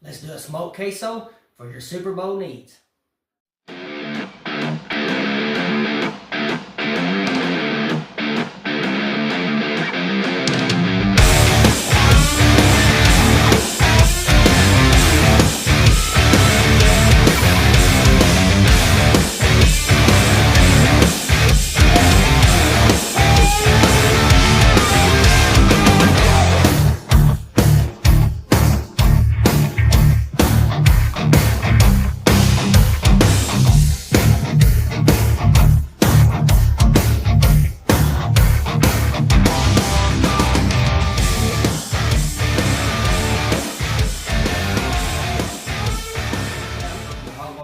Let's do a smoked queso for your Super Bowl needs.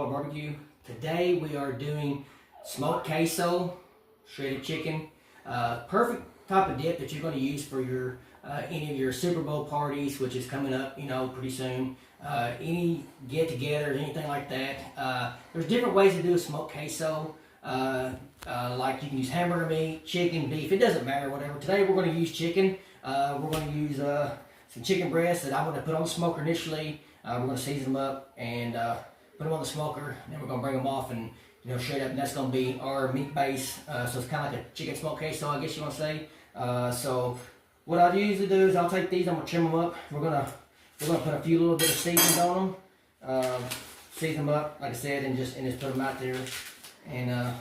Barbecue. Today we are doing smoked queso, shredded chicken. Perfect type of dip that you're going to use for your any of your Super Bowl parties, which is coming up, pretty soon. Any get-togethers, anything like that. There's different ways to do a smoked queso. Like you can use hamburger meat, chicken, beef. It doesn't matter, whatever. Today we're going to use chicken. We're going to use some chicken breasts that I'm going to put on the smoker initially. We're going to season them up and put them on the smoker, and then we're going to bring them off and shred up, and that's going to be our meat base. So it's kind of like a chicken smoked queso, I guess you want to say. So what I usually do is I'll take these, I'm going to trim them up. We're going to put a few little bit of seasonings on them, season them up, like I said, and just put them out there, and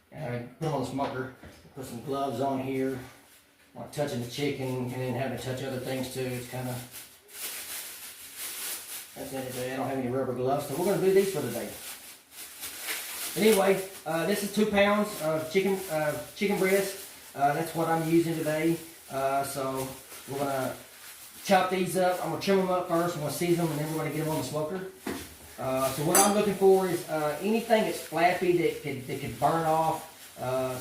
put them on the smoker. Put some gloves on here, not touching the chicken, and then having to touch other things too. It's kind of, at the end of the day, I don't have any rubber gloves, so we're going to do these for today. Anyway, this is 2 pounds of chicken breast. That's what I'm using today. So we're going to chop these up. I'm going to trim them up first. I'm going to season them, and then we're going to get them on the smoker. So what I'm looking for is anything that's flappy that could burn off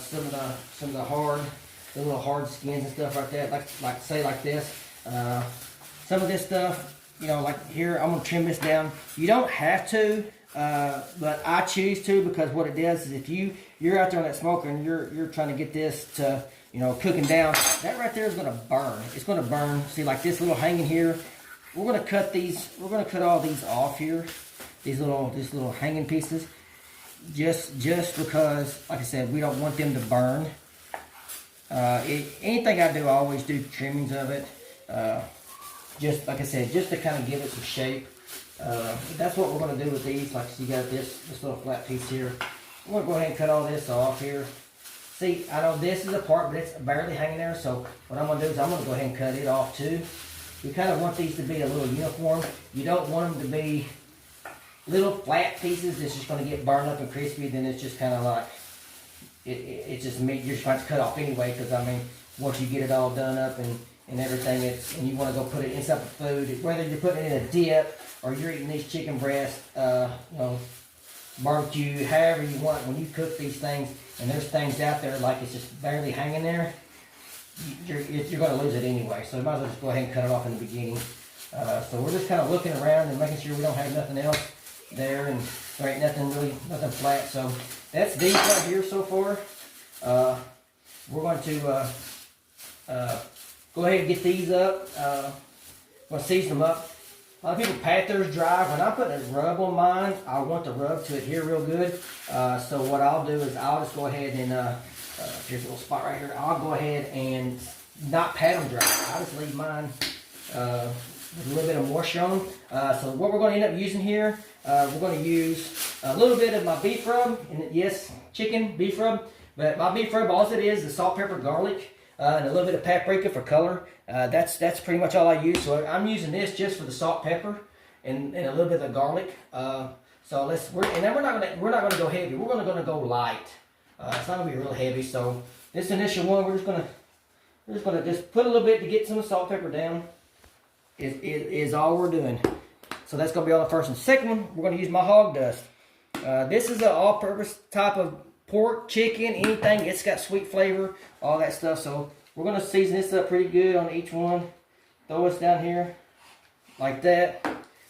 some of the little hard skins and stuff like that. Like this. Some of this stuff. Like here, I'm going to trim this down. You don't have to, but I choose to, because what it does is if you're out there on that smoker and you're trying to get this to, cooking down, that right there is going to burn. It's going to burn. See, like this little hanging here, we're going to cut these, we're going to cut all these off here, these little hanging pieces, just because, like I said, we don't want them to burn. Anything I do, I always do trimmings of it. Just like I said, just to kind of give it some shape. That's what we're going to do with these. Like you got this little flat piece here. I'm going to go ahead and cut all this off here. See, I know this is a part, but it's barely hanging there. So what I'm going to do is I'm going to go ahead and cut it off too. We kind of want these to be a little uniform. You don't want them to be little flat pieces that's just going to get burned up and crispy. Then it's just kind of like, it's just meat you're just going to cut off anyway. Because I mean, once you get it all done up and everything, and you want to go put it inside the food, whether you're putting it in a dip or you're eating these chicken breasts, barbecue, however you want. When you cook these things and there's things out there like it's just barely hanging there, you're going to lose it anyway. So you might as well just go ahead and cut it off in the beginning. So we're just kind of looking around and making sure we don't have nothing else there, and there ain't nothing flat. So that's these right here so far. We're going to go ahead and get these up. I'm going to season them up. A lot of people pat theirs dry. When I put a rub on mine, I want the rub to adhere real good. So what I'll do is I'll just go ahead and, here's a little spot right here. I'll go ahead and not pat them dry. I'll just leave mine with a little bit of moisture on them. So what we're going to end up using here, we're going to use a little bit of my beef rub. And yes, chicken, beef rub. But my beef rub, all it is salt, pepper, garlic. And a little bit of paprika for color. That's pretty much all I use. So I'm using this just for the salt, pepper, and a little bit of garlic. So then we're not gonna go heavy. We're gonna go light. It's not gonna be real heavy. So this initial one, we're just gonna put a little bit to get some of the salt, pepper down. Is all we're doing. So that's gonna be on the first one. Second one, we're gonna use my hog dust. This is an all-purpose type of pork, chicken, anything. It's got sweet flavor, all that stuff. So we're going to season this up pretty good on each one. Throw this down here like that.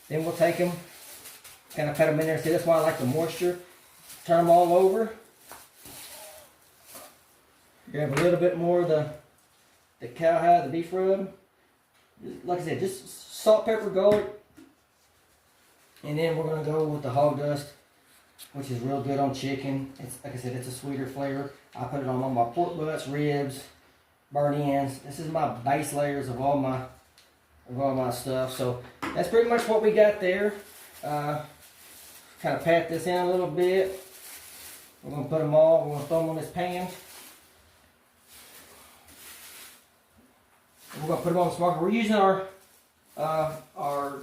Then we'll take them, kind of pat them in there. See, that's why I like the moisture. Turn them all over. Grab a little bit more of the cowhide, the beef rub. Like I said, just salt, pepper, garlic. And then we're gonna go with the hog dust, which is real good on chicken. It's like I said, it's a sweeter flavor. I put it on all my pork butts, ribs, burnt ends. This is my base layers of all my stuff. So that's pretty much what we got there. Kind of pat this in a little bit. We're gonna put them all. We're gonna throw them on this pan. We're gonna put them on the smoker. We're using our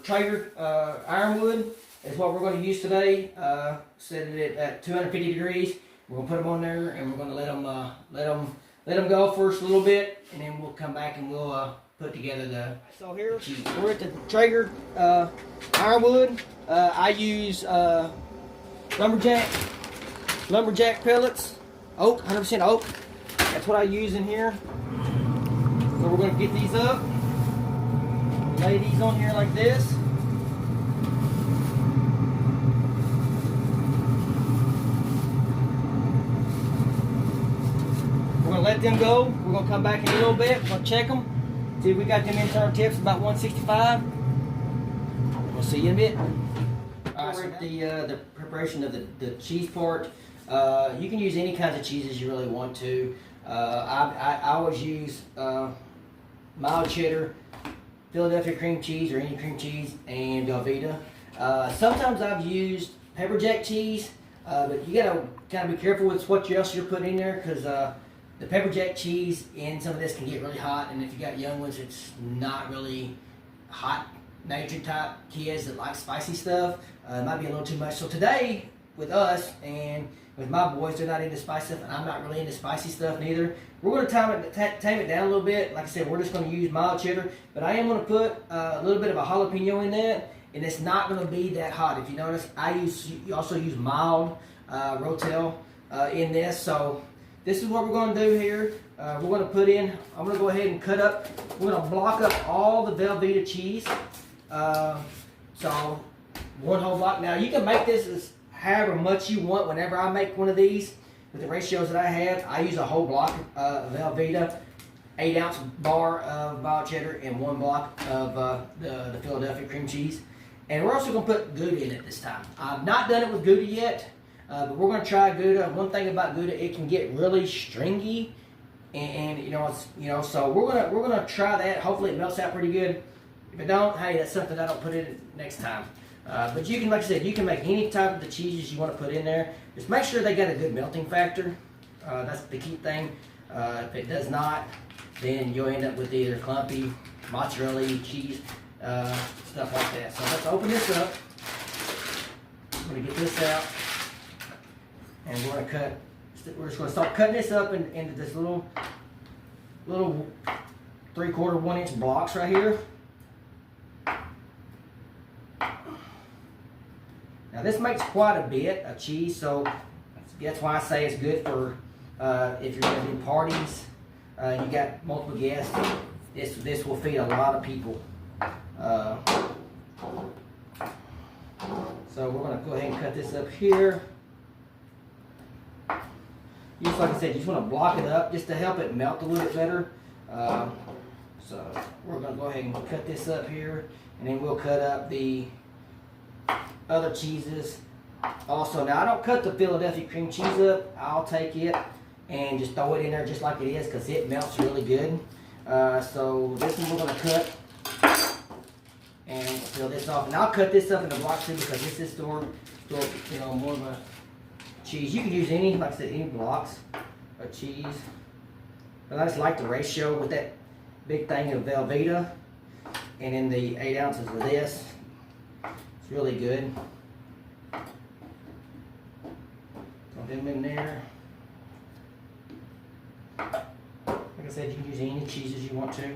Traeger ironwood is what we're going to use today. Set it at 250 degrees. We're going to put them on there, and we're going to let them go first a little bit, and then we'll come back and we'll put together the. So here we're at the Traeger ironwood. I use lumberjack pellets, oak, 100% oak. That's what I use in here. So we're going to get these up. Lay these on here like this. We're going to let them go. We're going to come back in a little bit. We're going to check them. See if we got them internal tips about 165. We'll see you in a bit. Alright, so the preparation of the cheese part. You can use any kinds of cheeses you really want to. I always use mild cheddar, Philadelphia cream cheese, or any cream cheese, and Velveeta. Sometimes I've used pepper jack cheese, but you gotta kind of be careful with what else you're putting in there, because the pepper jack cheese in some of this can get really hot, and if you got young ones, it's not really hot natured type kids that like spicy stuff. It might be a little too much. So today, with us and with my boys, they're not into spicy stuff, and I'm not really into spicy stuff neither. We're going to tame it down a little bit. Like I said, we're just going to use mild cheddar, but I am going to put a little bit of a jalapeno in that, and it's not going to be that hot. If you notice, you also use mild Rotel in this. So this is what we're going to do here. We're going to put in, I'm going to go ahead and cut up, we're going to block up all the Velveeta cheese. So one whole block. Now you can make this as however much you want. Whenever I make one of these, with the ratios that I have, I use a whole block of Velveeta, 8-ounce bar of mild cheddar, and 1 block of the Philadelphia cream cheese. And we're also going to put Gouda in it this time. I've not done it with Gouda yet, but we're going to try Gouda. One thing about Gouda, it can get really stringy, and so we're gonna try that. Hopefully it melts out pretty good. If it don't, hey, that's something I don't put in next time. But you can, like I said, you can make any type of the cheeses you want to put in there. Just make sure they got a good melting factor. That's the key thing. If it does not, then you'll end up with either clumpy, mozzarella cheese, stuff like that. So let's open this up. I'm going to get this out. And we're going to cut. We're just going to start cutting this up into this little 3/4, 1 inch blocks right here. Now this makes quite a bit of cheese, so that's why I say it's good for if you're going to do parties, you got multiple guests. This will feed a lot of people. So we're going to go ahead and cut this up here. Just like I said, you just want to block it up just to help it melt a little bit better. So we're going to go ahead and cut this up here, and then we'll cut up the other cheeses also. Now I don't cut the Philadelphia cream cheese up. I'll take it and just throw it in there just like it is, because it melts really good. So this one we're going to cut and peel this off, and I'll cut this up in the block too, because this is store more of a cheese. You can use any, like I said, any blocks of cheese. But I just like the ratio with that big thing of Velveeta and then the 8 ounces of this. It's really good. Throw them in there. Like I said, you can use any cheeses you want to.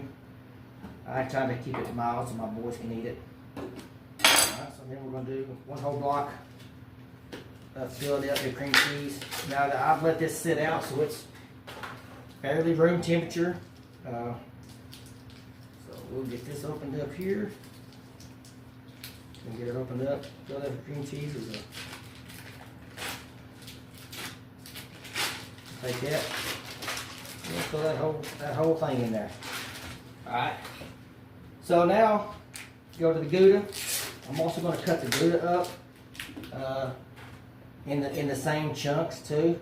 I try to keep it mild so my boys can eat it. Alright, so then we're going to do 1 whole block of Philadelphia cream cheese. Now that I've let this sit out, so it's fairly room temperature. So we'll get this opened up here. And get it opened up. Philadelphia cream cheese is take that. We'll throw that whole thing in there. Alright. So now go to the Gouda. I'm also going to cut the Gouda up in the same chunks too.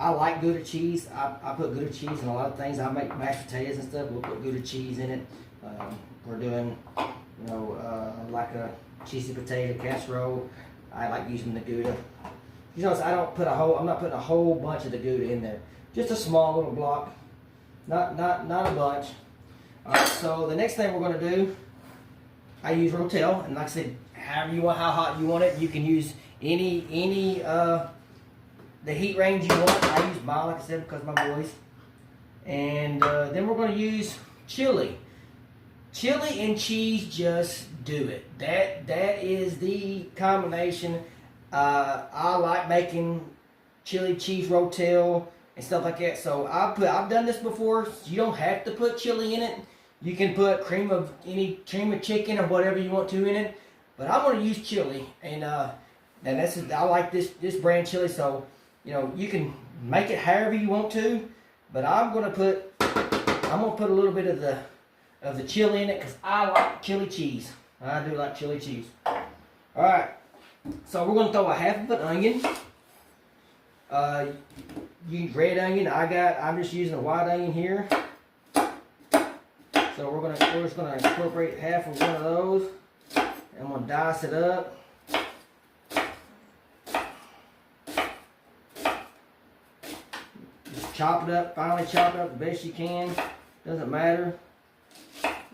I like Gouda cheese. I put Gouda cheese in a lot of things. I make mashed potatoes and stuff. We'll put Gouda cheese in it. We're doing, you know, like a cheesy potato casserole. I like using the Gouda. You notice I'm not putting a whole bunch of the Gouda in there. Just a small little block. Not a bunch. Alright, so the next thing we're going to do, I use Rotel, and like I said, however you want, how hot you want it. You can use any the heat range you want. I use mild, like I said, because of my boys. And then we're going to use chili. Chili and cheese, just do it. That is the combination. I like making chili cheese rotel and stuff like that. So I've done this before. You don't have to put chili in it. You can put cream of chicken or whatever you want to in it. But I'm going to use chili, and I like this brand chili. So you know, you can make it however you want to, but I'm gonna put a little bit of the chili in it because I like chili cheese. I do like chili cheese. All right, so we're gonna throw a half of an onion. You use red onion. I'm just using a white onion here. So we're just gonna incorporate half of one of those. I'm gonna dice it up. Chop it up, finely chop it up the best you can. Doesn't matter.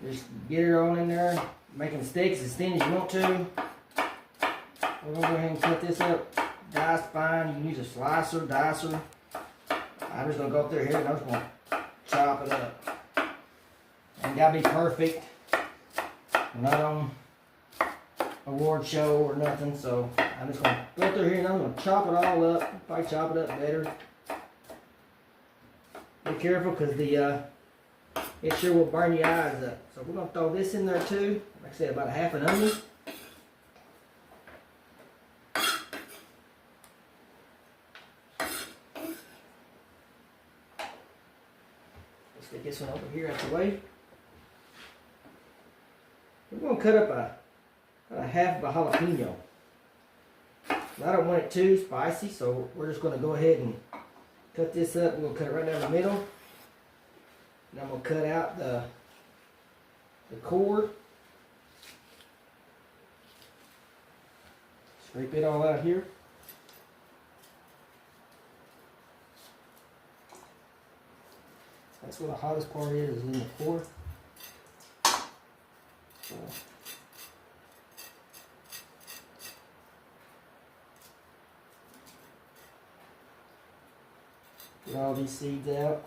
Just get it on in there. Making sticks as thin as you want to. We're going to go ahead and cut this up. Dice fine. You can use a slicer, dicer. I'm just going to go up there here and I'm just going to chop it up. Ain't got to be perfect. We're not on award show or nothing, so I'm just going to go up there here and I'm going to chop it all up. If I chop it up better. Be careful because it sure will burn your eyes up. So we're going to throw this in there too. Like I said, about a half an onion. Let's get this one over here out the way. We're going to cut up a half of a jalapeno. I don't want it too spicy, so we're just going to go ahead and cut this up. We're going to cut it right down the middle. And I'm going to cut out the cord. Scrape it all out here. That's where the hottest part is in the core. So, get all these seeds out.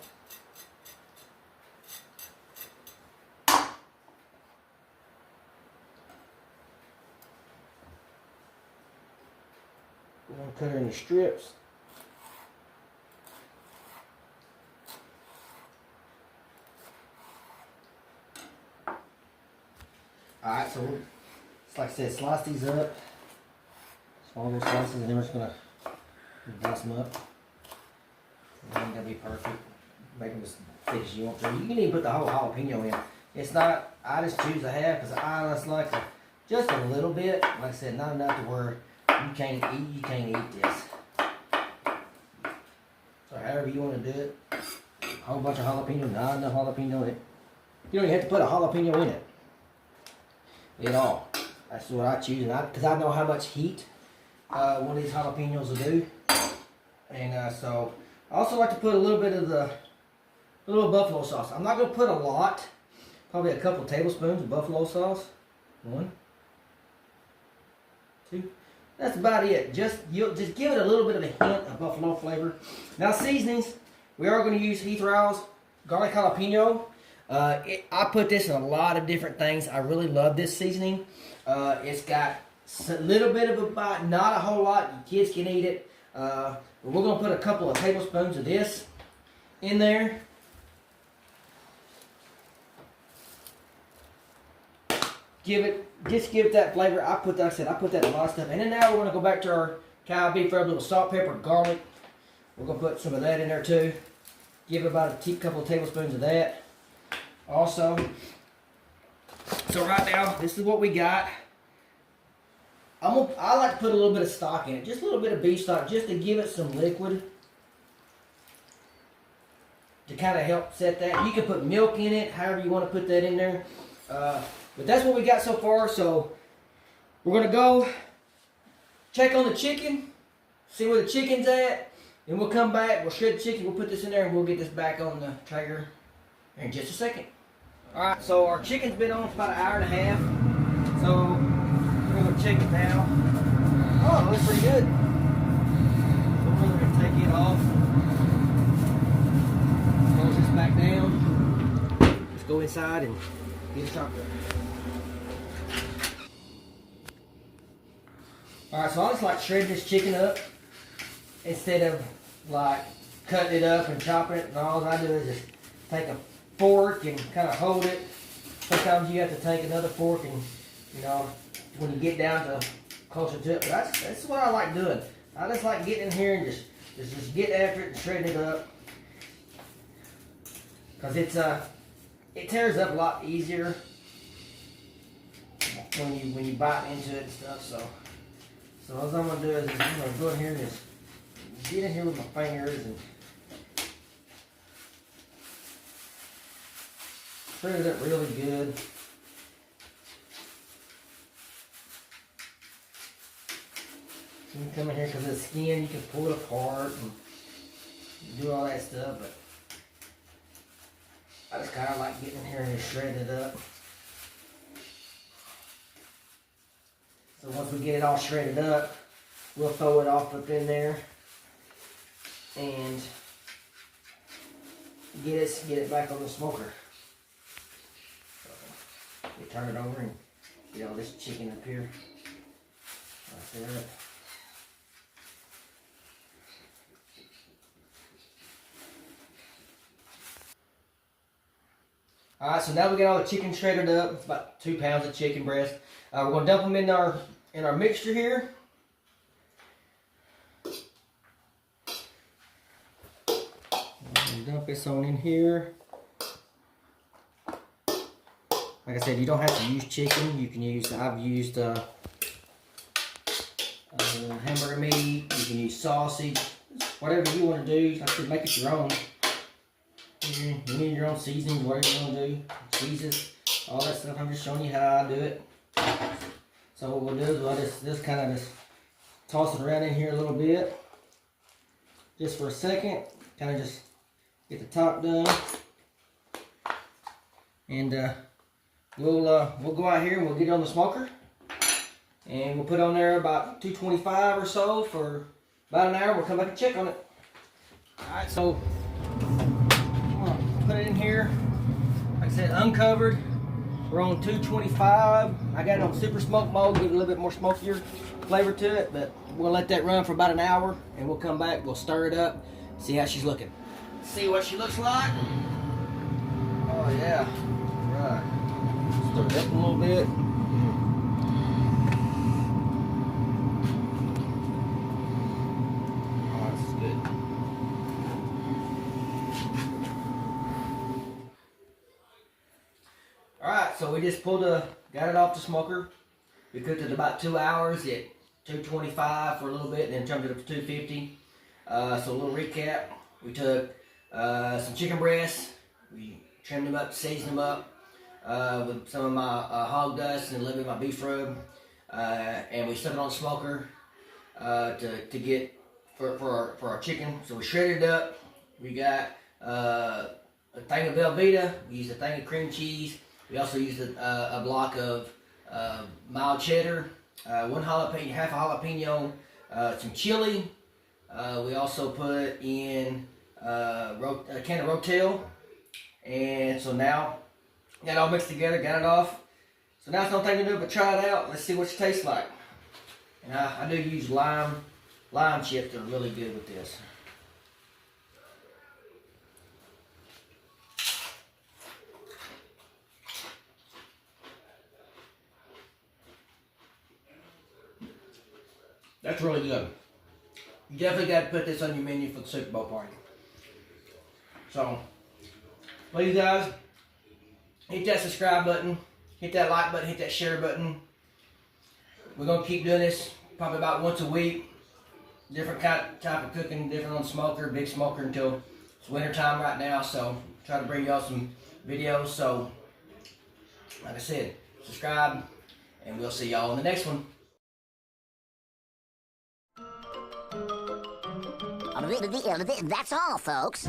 We're going to cut her into strips. Alright, so like I said, slice these up. Small little slices, and then we're just going to dice them up. It ain't gonna be perfect. Make them as thick as you want to. You can even put the whole jalapeno in. It's not, I just choose a half because I just like just a little bit. Like I said, not enough to where you can't eat this. So however you want to do it. A whole bunch of jalapeno, not enough jalapeno in it. You don't even have to put a jalapeno in it at all. That's what I choose, because I know how much heat one of these jalapenos will do. And so I also like to put a little bit of a little buffalo sauce. I'm not going to put a lot. Probably a couple tablespoons of buffalo sauce. 1, 2. That's about it. Just give it a little bit of a hint of buffalo flavor. Now seasonings, we are going to use Heath Rowell's garlic jalapeno. I put this in a lot of different things. I really love this seasoning. It's got a little bit of a bite, not a whole lot. Your kids can eat it. We're going to put a couple of tablespoons of this in there. Just give it that flavor. Like I said, I put that in a lot of stuff. And then now we're going to go back to our cow beef rub, a little salt, pepper, garlic. We're going to put some of that in there too. Give it about a couple of tablespoons of that. Also, So right now, this is what we got. I like to put a little bit of stock in it, just a little bit of beef stock, just to give it some liquid, to kind of help set that. You can put milk in it, however you want to put that in there. But that's what we got so far. So we're gonna go check on the chicken, see where the chicken's at, and we'll come back. We'll shred the chicken. We'll put this in there, and we'll get this back on the Traeger in just a second. All right. So our chicken's been on for about an hour and a half. So we're gonna check it now. Oh, it looks pretty good. So we're gonna take it off. Close this back down. Let's go inside and get it chopped up. Alright, so I just like shredding this chicken up instead of like cutting it up and chopping it. And all I do is just take a fork and kind of hold it. Sometimes you have to take another fork and, you know, when you get down to closer to it. But that's what I like doing. I just like getting in here and just get after it and shredding it up. Because it tears up a lot easier when you bite into it and stuff. So all I'm going to do is I'm going to go in here and just get in here with my fingers and shred it up really good. So you can come in here because of the skin, you can pull it apart and do all that stuff, but I just kind of like getting in here and just shredding it up. So once we get it all shredded up, we'll throw it off up in there and get it back on the smoker. So we turn it over and get all this chicken up here, right there. Alright, so now we got all the chicken shredded up. It's about 2 pounds of chicken breast. We're going to dump them in our mixture here. Dump this on in here. Like I said, you don't have to use chicken. You can use, I've used hamburger meat. You can use sausage. Whatever you want to do. Like I said, make it your own. You need your own seasonings, whatever you want to do. Cheeses, all that stuff. I'm just showing you how I do it. So what we'll do is we'll just kind of just toss it around in here a little bit. Just for a second. Kind of just get the top done. And we'll go out here and we'll get it on the smoker. And we'll put on there about 225 or so for about an hour. We'll come back and check on it. Alright, so put it in here. Like I said, uncovered. We're on 225. I got it on super smoke mode, give it a little bit more smokier flavor to it, but we'll let that run for about an hour and we'll come back, we'll stir it up, see how she's looking. See what she looks like. Oh yeah, right. Stir it up a little bit. Alright, so we just got it off the smoker. We cooked it about 2 hours at 225 for a little bit, and then turned it up to 250. So a little recap. We took some chicken breasts. We trimmed them up, seasoned them up with some of my hog dust and a little bit of my beef rub. And we stuck it on the smoker to get for our chicken. So we shredded it up. We got a thing of Velveeta. We used a thing of cream cheese. We also used a block of mild cheddar, one jalapeno, half a jalapeno, some chili. We also put in a can of Rotel. And so now, got it all mixed together, got it off. So now it's no thing to do but try it out. Let's see what it tastes like. And I do use lime chips. They're really good with this. That's really good. You definitely got to put this on your menu for the Super Bowl party. So, please guys, hit that subscribe button. hit that like button, hit that share button. We're gonna keep doing this probably about once a week. Different type of cooking, different on smoker, big smoker until it's winter time right now. So try to bring y'all some videos. So like I said, subscribe, and we'll see y'all in the next one. That's all, folks.